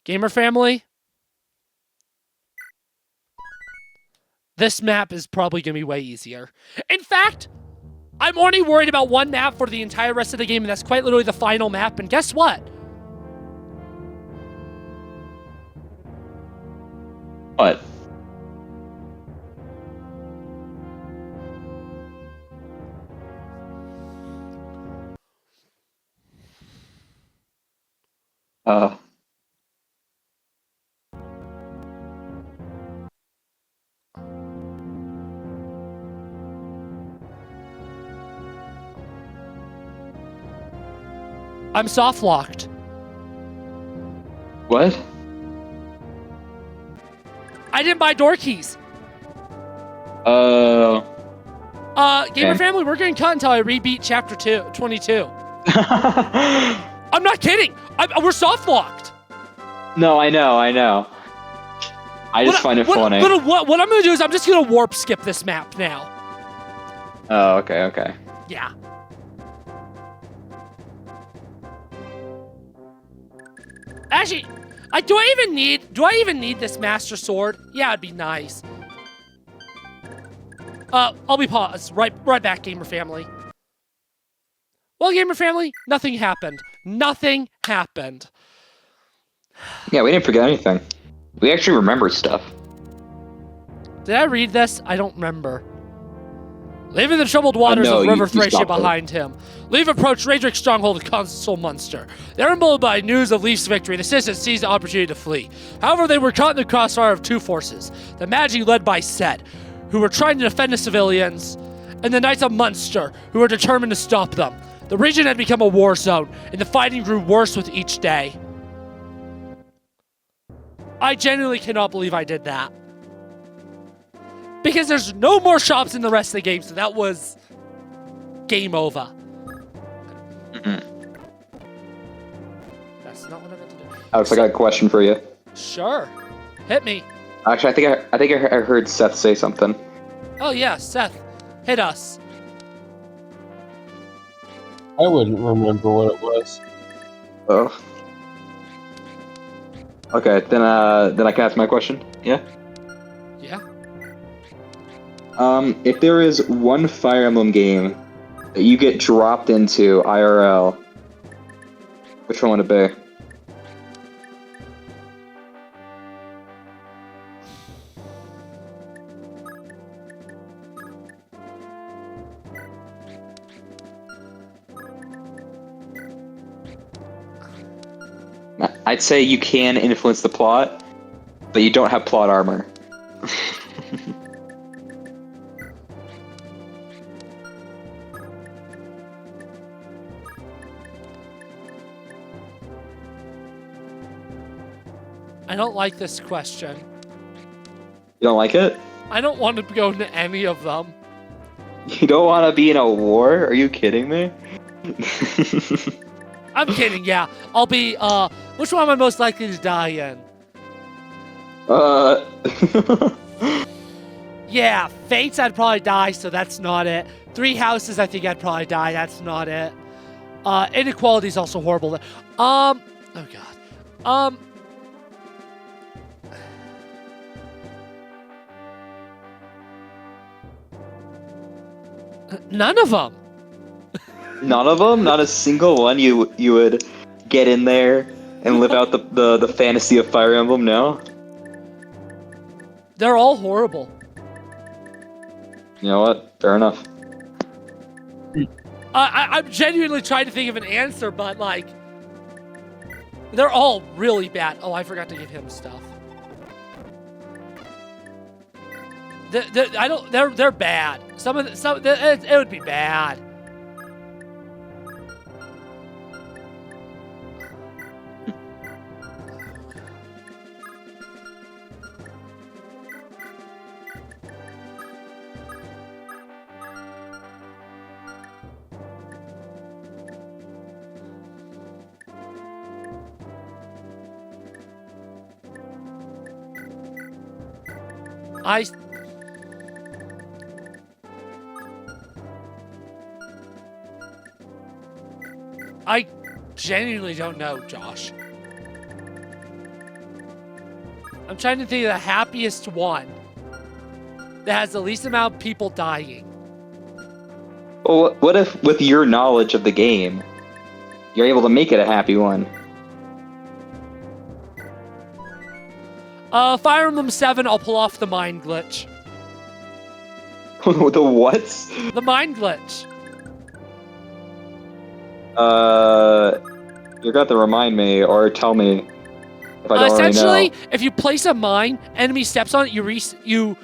Gamer family, this map is probably going to be way easier. In fact, I'm only worried about one map for the entire rest of the game, and that's quite literally the final map. And guess what? What? Uh. I'm soft-locked. What? I didn't buy door keys. Gamer Gamer family, we're getting cut until I rebeat chapter 22. I'm not kidding. We're soft-locked. No, I know. I just find it funny. What I'm going to do is I'm just going to warp skip this map now. Oh, okay. Yeah. Actually, do I even need this master sword? Yeah, it'd be nice. I'll be paused. Right back, gamer family. Well, gamer family, nothing happened. Nothing happened. Yeah, we didn't forget anything. We actually remember stuff. Did I read this? I don't remember. Leaving the troubled waters No, of River you Thracia behind him, Leif approached Raedric's stronghold of Consul Munster. They were emboldened by news of Leif's victory, and the citizens seized the opportunity to flee. However, they were caught in the crossfire of two forces, the Magi led by Set, who were trying to defend the civilians, and the Knights of Munster, who were determined to stop them. The region had become a war zone, and the fighting grew worse with each day. I genuinely cannot believe I did that. Because there's no more shops in the rest of the game, so that was game over. Mm-hmm. That's not what I meant to do. Alex, I got a question for you. Sure. Hit me. Actually, I think I heard Seth say something. Oh yeah, Seth. Hit us. I wouldn't remember what it was. Oh. Okay, then I can ask my question. Yeah. Yeah. If there is one Fire Emblem game that you get dropped into IRL, which one would it be? I'd say you can influence the plot, but you don't have plot armor. I don't like this question. You don't like it? I don't want to go into any of them. You don't want to be in a war? Are you kidding me? I'm kidding, yeah. I'll be, which one am I most likely to die in? Yeah, Fates I'd probably die, so that's not it. Three Houses I think I'd probably die, that's not it. Inequality is also horrible. Oh god. None of them. None of them? Not a single one you would get in there and live out the fantasy of Fire Emblem, no? They're all horrible. You know what? Fair enough. I'm genuinely trying to think of an answer, but like, they're all really bad. Oh, I forgot to give him stuff. They're bad. It would be bad. I genuinely don't know, Josh. I'm trying to think of the happiest one that has the least amount of people dying. Well, what if, with your knowledge of the game, you're able to make it a happy one? Fire Emblem 7, I'll pull off the mind glitch. The what? The mind glitch. You're going to remind me or tell me if I don't Essentially, already know. if you place a mine, enemy steps on it, you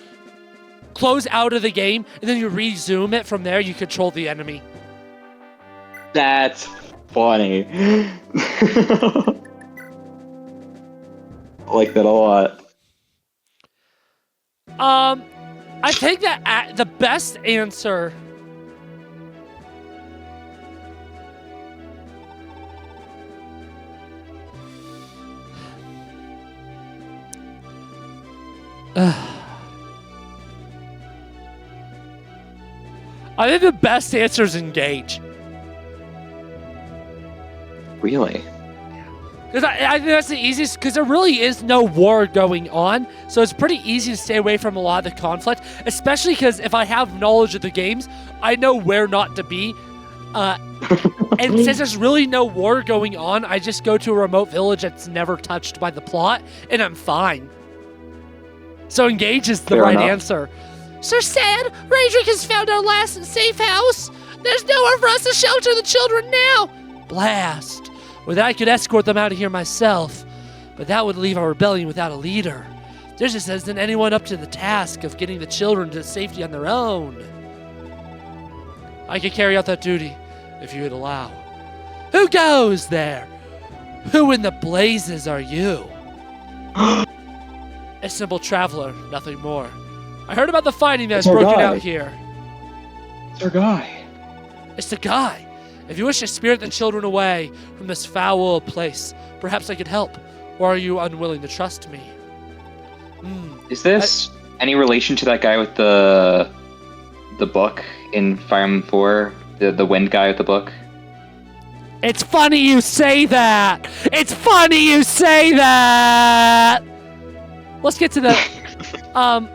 close out of the game, and then you resume it from there, you control the enemy. That's funny. I like that a lot. I think that the best answer... I think the best answer is engage. Really? Because I think that's the easiest, because there really is no war going on, so it's pretty easy to stay away from a lot of the conflict, especially because if I have knowledge of the games, I know where not to be. And since there's really no war going on, I just go to a remote village that's never touched by the plot, and I'm fine. So engage is the Fair right enough. answer. Sir Sad, Raedric has found our last safe house. There's nowhere for us to shelter the children now. Blast. With that, I could escort them out of here myself, but that would leave our rebellion without a leader. There just isn't anyone up to the task of getting the children to safety on their own. I could carry out that duty, if you would allow. Who goes there? Who in the blazes are you? A simple traveler, nothing more. I heard about the fighting that has It's our broken guy. out here. It's our guy. It's the guy. If you wish to spirit the children away from this foul place, perhaps I could help. Or are you unwilling to trust me? Is this any relation to that guy with the book in Fire Emblem 4? The wind guy with the book? It's funny you say that! It's funny you say that! Let's get to the...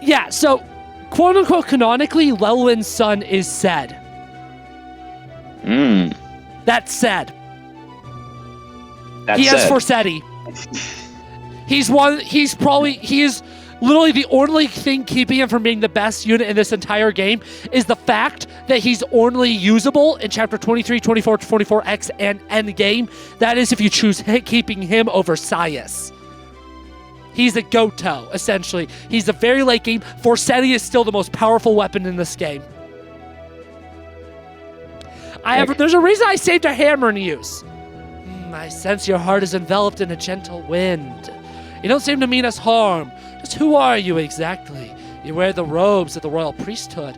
yeah, so, quote-unquote canonically, Lelwyn's son is said. That's said. That's He has said. Forseti. He is literally the only thing keeping him from being the best unit in this entire game is the fact that he's only usable in chapter 23, 24, 24X, and endgame. That is if you choose keeping him over Sias. He's a Goto, essentially. He's a very late game. Forseti is still the most powerful weapon in this game. There's a reason I saved a hammer in use. I sense your heart is enveloped in a gentle wind. You don't seem to mean us harm. Just who are you exactly? You wear the robes of the royal priesthood.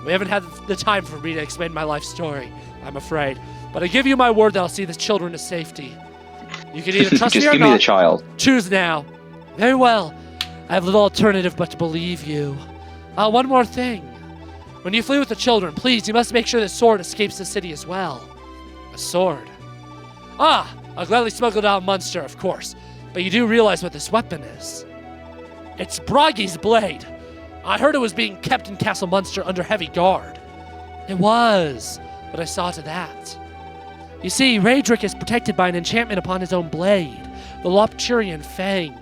We haven't had the time for me to explain my life story, I'm afraid. But I give you my word that I'll see the children to safety. You can either trust Just me or give not. me the child. Choose now. Very well. I have little alternative but to believe you. One more thing. When you flee with the children, please, you must make sure the sword escapes the city as well. A sword. I'll gladly smuggle it out of Munster, of course. But you do realize what this weapon is. It's Bragi's blade. I heard it was being kept in Castle Munster under heavy guard. It was, but I saw to that. You see, Raedric is protected by an enchantment upon his own blade, the Lopturian Fang.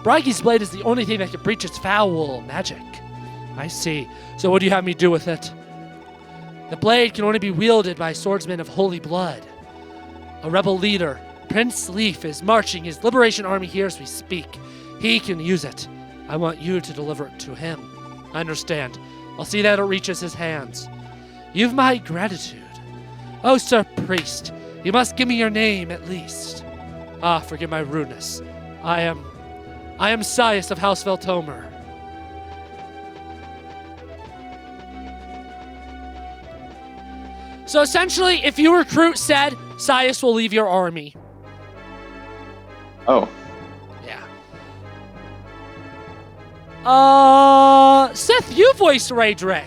Bragi's blade is the only thing that can breach its foul magic. I see. So what do you have me do with it? The blade can only be wielded by swordsmen of holy blood. A rebel leader, Prince Leif, is marching his liberation army here as we speak. He can use it. I want you to deliver it to him. I understand. I'll see that it reaches his hands. You've my gratitude. Oh, Sir Priest, you must give me your name at least. Forgive my rudeness. I am Sias of House Veltomer. So essentially, if you recruit said, Sias will leave your army. Oh. Yeah. Seth, you voiced Raedric.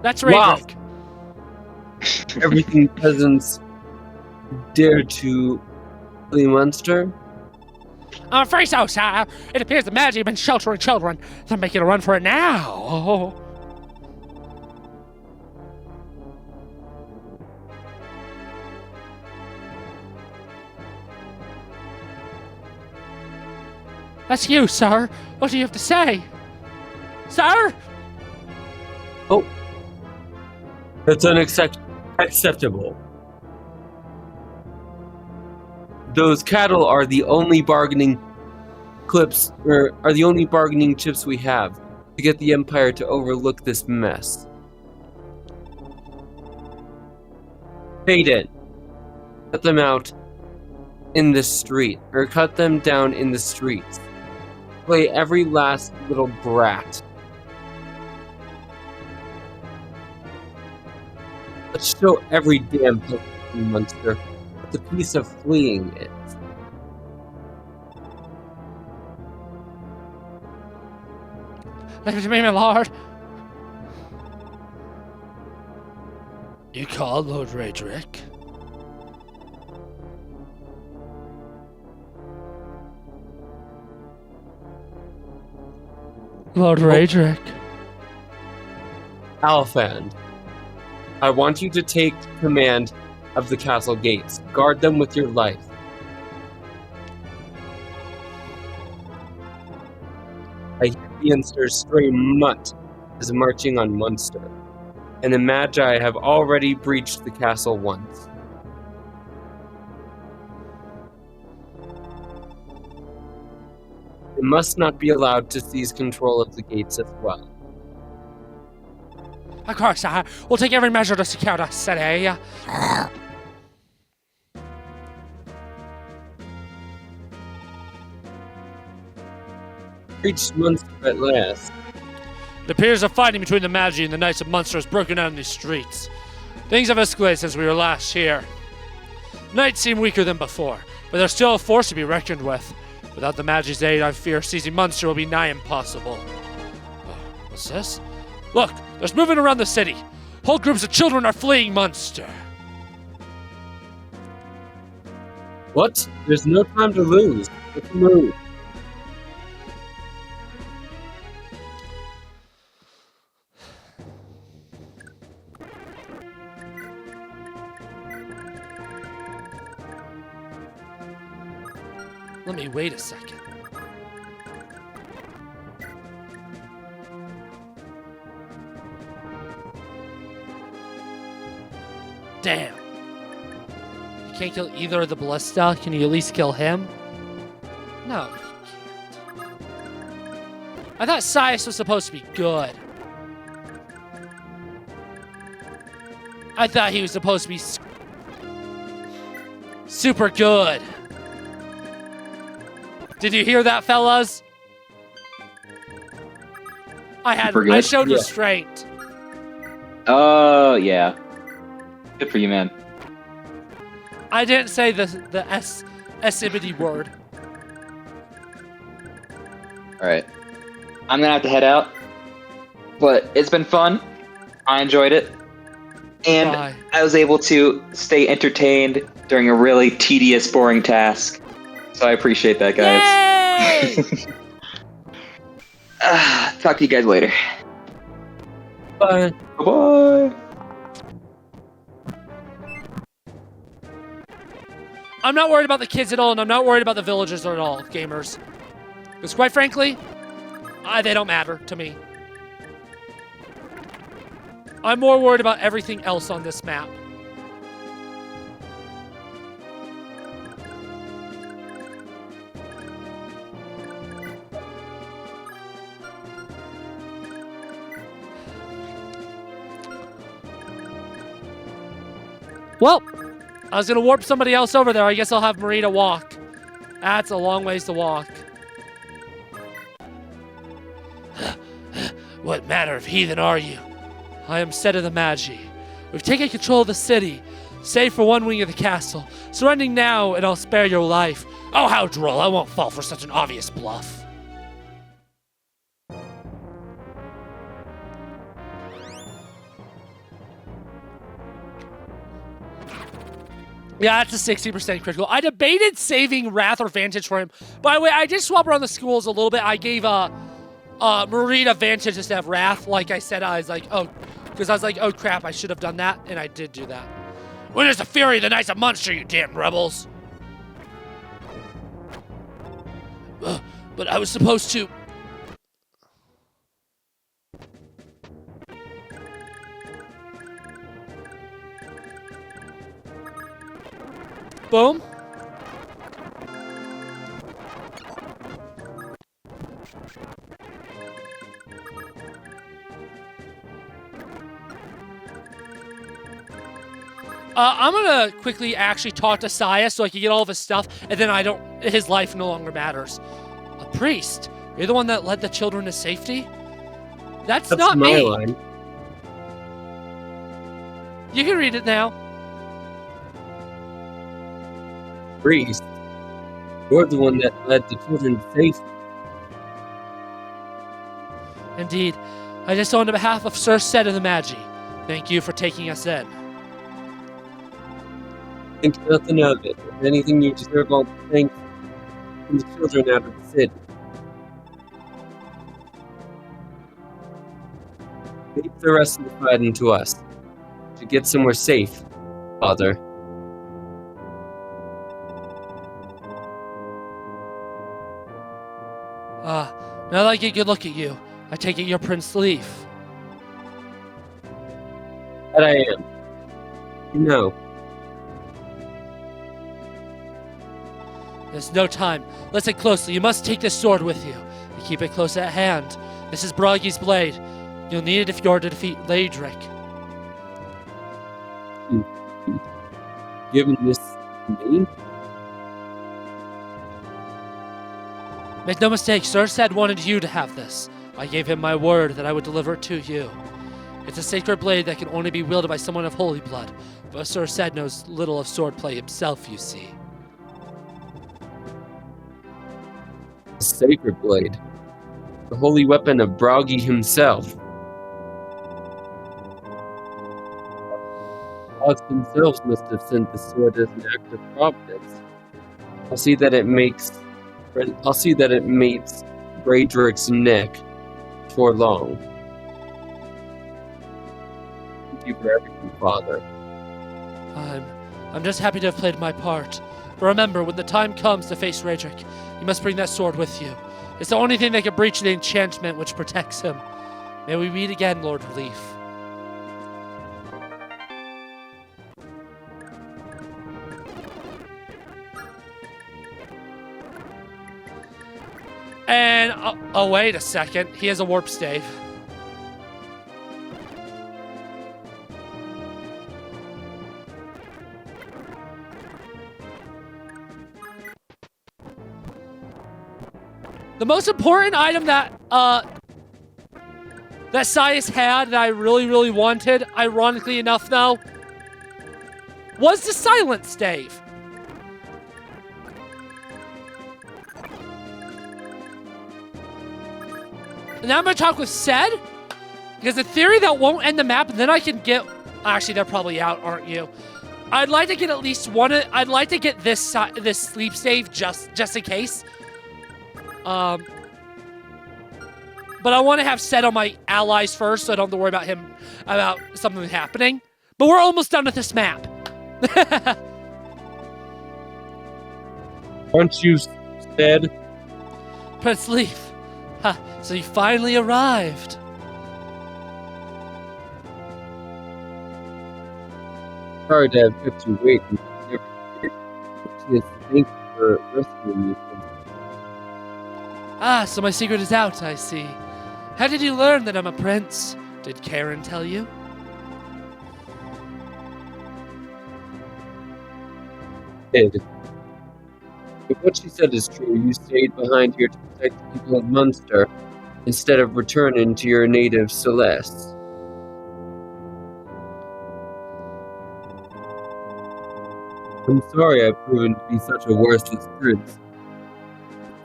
That's Raedric. Wow. everything peasants dare to flee Munster? I'm afraid so, sire. It appears the Magi have been sheltering children. They're making a run for it now. Oh. That's you, sir. What do you have to say? Sir? Oh. That's unacceptable. Those cattle are the only bargaining chips we have to get the Empire to overlook this mess. Fade it. Cut them out in the street, or cut them down in the streets. Play every last little brat. Let's show every damn person in Munster the piece of fleeing it. Leave it to me, my lord. You called Lord Raedric? Lord Raedric. Alfand, I want you to take command of the castle gates. Guard them with your life. I hear Leonster's stray mutt is marching on Munster, and the Magi have already breached the castle once. They must not be allowed to seize control of the gates as well. Of course, sire. We'll take every measure to secure the city. Reached Munster at last. It appears the fighting between the Magi and the Knights of Munster has broken out in these streets. Things have escalated since we were last here. Knights seem weaker than before, but they're still a force to be reckoned with. Without the Magi's aid, I fear seizing Munster will be nigh impossible. What's this? Look, there's movement around the city. Whole groups of children are fleeing Munster. What? There's no time to lose. Let's move. Let me wait a second. Damn. You can't kill either of the Ballista. Can you at least kill him? No, you can't. I thought Sias was supposed to be good. I thought he was supposed to be super good. Did you hear that, fellas? I showed restraint. Oh, yeah. Good for you, man. I didn't say the S-ibity word. Alright. I'm gonna have to head out. But it's been fun. I enjoyed it. And Bye. I was able to stay entertained during a really tedious, boring task. So I appreciate that, guys. Yay! Talk to you guys later. Bye. Bye-bye. I'm not worried about the kids at all, and I'm not worried about the villagers at all, gamers. Because quite frankly, they don't matter to me. I'm more worried about everything else on this map. Well, I was gonna warp somebody else over there. I guess I'll have Marita walk. That's a long ways to walk. What manner of heathen are you? I am Set of the Magi. We've taken control of the city, save for one wing of the castle. Surrendering now, and I'll spare your life. Oh, how droll! I won't fall for such an obvious bluff. Yeah, that's a 60% critical. I debated saving Wrath or Vantage for him. By the way, I did swap around the schools a little bit. I gave Marina Vantage instead of Wrath. Like I said, I was like, oh, because I was like, oh crap, I should have done that, and I did do that. When is the fury of the Knights of Munster, you damn rebels? But I was supposed to. Boom. I'm gonna quickly actually talk to Saya so I can get all of his stuff, and then his life no longer matters. A priest? You're the one that led the children to safety? That's not my me. line. You can read it now. Priest, you're the one that led the children to safety. Indeed. I just on behalf of Sir Set of the Magi. Thank you for taking us in. Think nothing of it. If anything, you deserve all the thanks from the children out of the city. Leave the rest of the fighting to us. To get somewhere safe, Father. Now that I get a good look at you, I take it you're Prince Leif. That I am. You know. There's no time. Listen closely. You must take this sword with you. And keep it close at hand. This is Bragi's blade. You'll need it if you're to defeat Leidric. Given this to me? Make no mistake, Sir Sad wanted you to have this. I gave him my word that I would deliver it to you. It's a sacred blade that can only be wielded by someone of holy blood, but Sir Sad knows little of swordplay himself, you see. A sacred blade. The holy weapon of Bragi himself. Gods themselves must have sent the sword as an act of providence. I'll see that it mates Braedric's neck before long. Thank you for everything, Father. I'm just happy to have played my part. But remember, when the time comes to face Raedric, you must bring that sword with you. It's the only thing that can breach the enchantment which protects him. May we meet again, Lord Leif. And, oh wait a second, he has a warp stave. The most important item that Sias had that I really, really wanted, ironically enough though, was the silent stave. Now I'm gonna talk with Sed, because in theory that won't end the map, and then I can get. Actually, they're probably out, aren't you? I'd like to get at least one. I'd like to get this sleep save just in case. But I want to have Sed on my allies first, so I don't have to worry about something happening. But we're almost done with this map. Aren't you Sed? Prince Leif. Ha, so you finally arrived. Sorry to have kept you waiting. Yes, thank you for rescuing me. Ah, so my secret is out, I see. How did you learn that I'm a prince? Did Karen tell you? Did. If what she said is true, you stayed behind here to protect the people of Munster instead of returning to your native Celeste. I'm sorry I've proven to be such a worthless prince.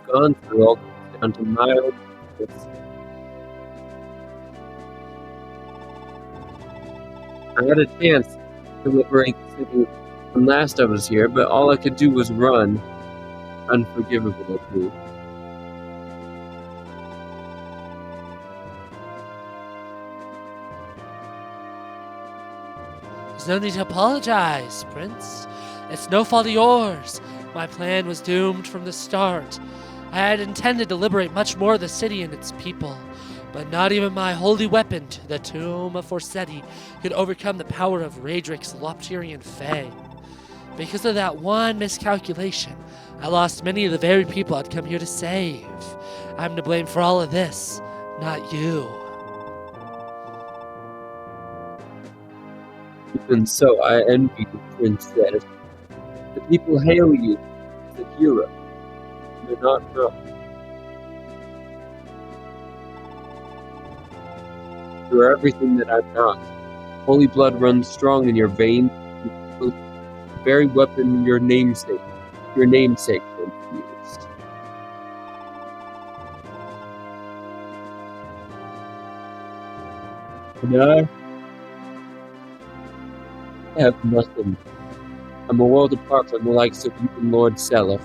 I've gone through all this down to mild weakness. I had a chance to liberate the city when last I was here, but all I could do was run. Unforgivable of me. There's no need to apologize, Prince. It's no fault of yours. My plan was doomed from the start. I had intended to liberate much more of the city and its people, but not even my holy weapon, the Tomb of Forseti, could overcome the power of Raedric's Lopterian Fang. Because of that one miscalculation, I lost many of the very people I'd come here to save. I'm to blame for all of this, not you. Even so, I envy the princess. The people hail you as a hero. You're not wrong. You are everything that I'm not. Holy blood runs strong in your veins. The very weapon your namesake once used. And I have nothing. I'm a world apart from the likes of you and Lord Seliph.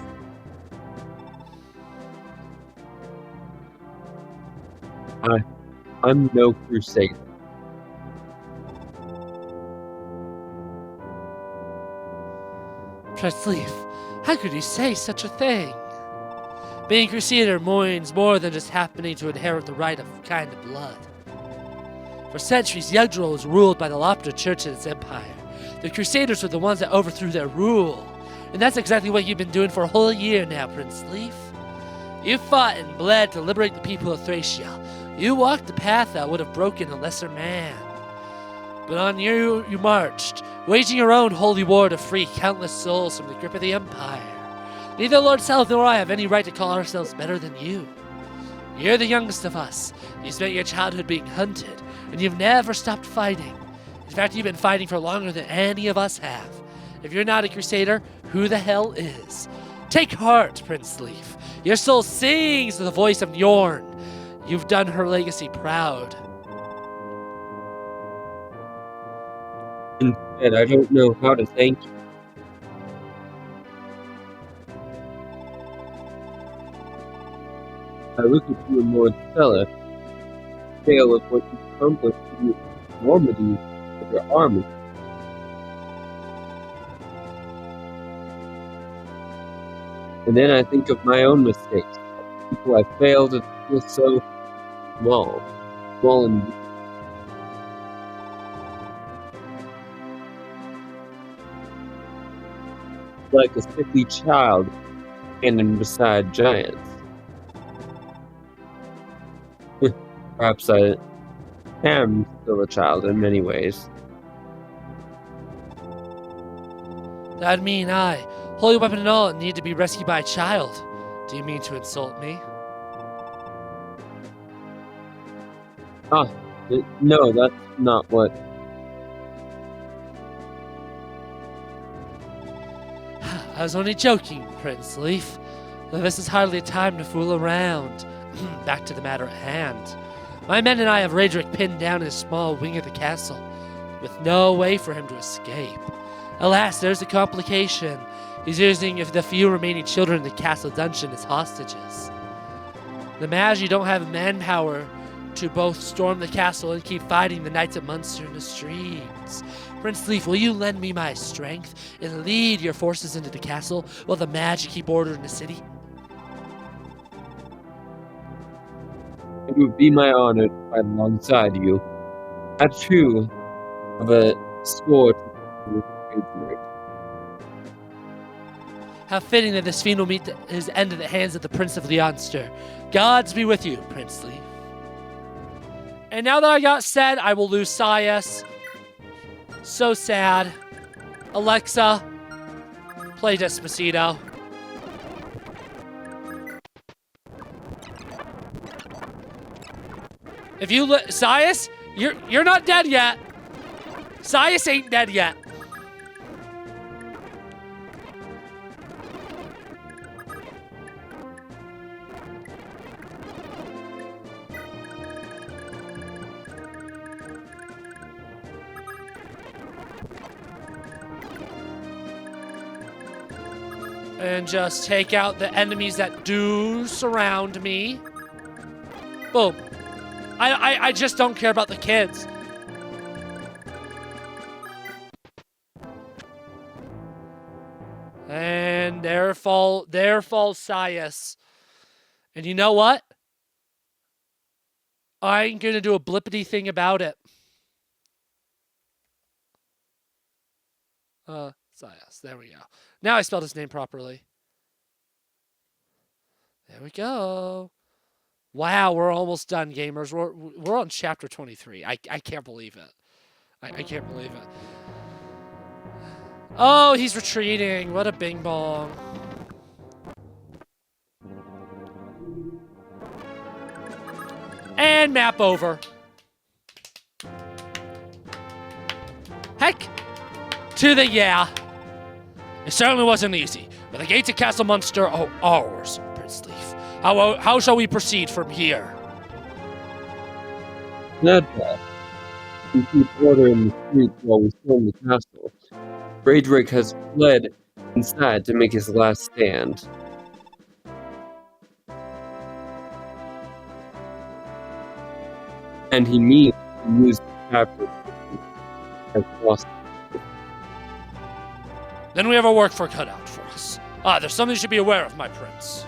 I'm no crusader. Prince Leif, how could you say such a thing? Being a crusader means more than just happening to inherit the right of kind of blood. For centuries, Jugdral was ruled by the Leonster Church and its empire. The Crusaders were the ones that overthrew their rule. And that's exactly what you've been doing for a whole year now, Prince Leif. You fought and bled to liberate the people of Thracia. You walked the path that would have broken a lesser man. But on you marched, waging your own holy war to free countless souls from the grip of the Empire. Neither Lord Seliph nor I have any right to call ourselves better than you. You're the youngest of us. You spent your childhood being hunted, and you've never stopped fighting. In fact, you've been fighting for longer than any of us have. If you're not a crusader, who the hell is? Take heart, Prince Leif. Your soul sings to the voice of Njorn. You've done her legacy proud. Instead, I don't know how to thank you. I look at you and Lord Seliph, tale of what you accomplished in the enormity of your army. And then I think of my own mistakes, people I failed to feel so small and like a sickly child standing beside giants. Perhaps I am still a child in many ways. That'd mean I, holy weapon and all, need to be rescued by a child. Do you mean to insult me? No, that's not what. I was only joking, Prince Leif. This is hardly a time to fool around. Back to the matter at hand. My men and I have Raedric pinned down in a small wing of the castle, with no way for him to escape. Alas, there's a complication. He's using the few remaining children in the castle dungeon as hostages. The Magi don't have manpower to both storm the castle and keep fighting the Knights of Munster in the streets. Prince Leif, will you lend me my strength and lead your forces into the castle while the Magi keep order in the city? It would be my honor to fight alongside you. I too have a score to Raedric. How fitting that this fiend will meet his end at the hands of the Prince of Leonster. Gods be with you, Prince Leif. And now that I got said, I will lose Sias. So sad. Alexa, play Despacito. If you Sias, you're not dead yet. Sias ain't dead yet. And just take out the enemies that do surround me. Boom. I just don't care about the kids. And there falls Sias. And you know what? I ain't gonna do a blippity thing about it. Sias. There we go. Now I spelled his name properly. There we go. Wow, we're almost done, gamers. We're on chapter 23. I can't believe it. I can't believe it. Oh, he's retreating. What a bing bong. And map over. Heck to the yeah. It certainly wasn't easy, but the gates of Castle Munster are ours, Prince Leif. How shall we proceed from here? Nedra, we keep order in the streets while we storm the castle. Raedric has fled inside to make his last stand. And he means to use the captive as lost. Then we have our work cut out for us. There's something you should be aware of, my prince.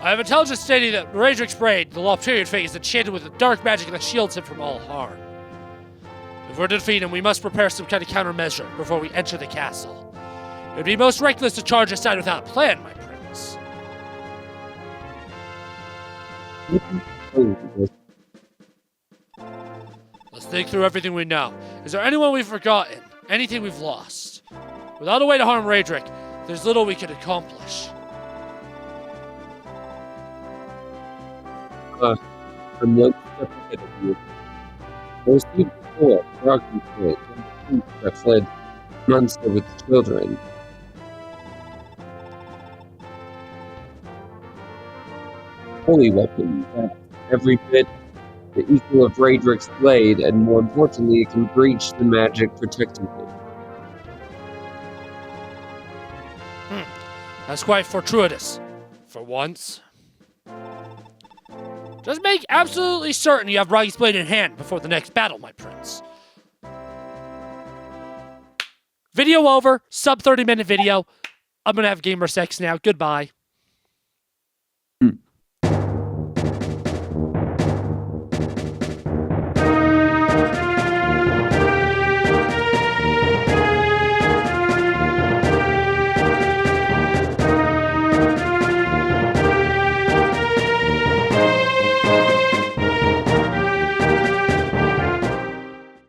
I have intelligence stating that Raedric's braid, the Lopterian fate, is enchanted with a dark magic that shields him from all harm. If we're to defeat him, we must prepare some kind of countermeasure before we enter the castle. It would be most reckless to charge aside without a plan, my prince. Let's think through everything we know. Is there anyone we've forgotten? Anything we've lost? Without a way to harm Raedric, there's little we could accomplish. I'm one step ahead of you. I received before Dragons and the priest that fled Munster with the children. Holy weapon, that's every bit the equal of Raedric's blade, and more importantly, it can breach the magic protecting it. That's quite fortuitous. For once. Just make absolutely certain you have Ragi's blade in hand before the next battle, my prince. Video over. Sub 30-minute video. I'm gonna have gamer sex now. Goodbye.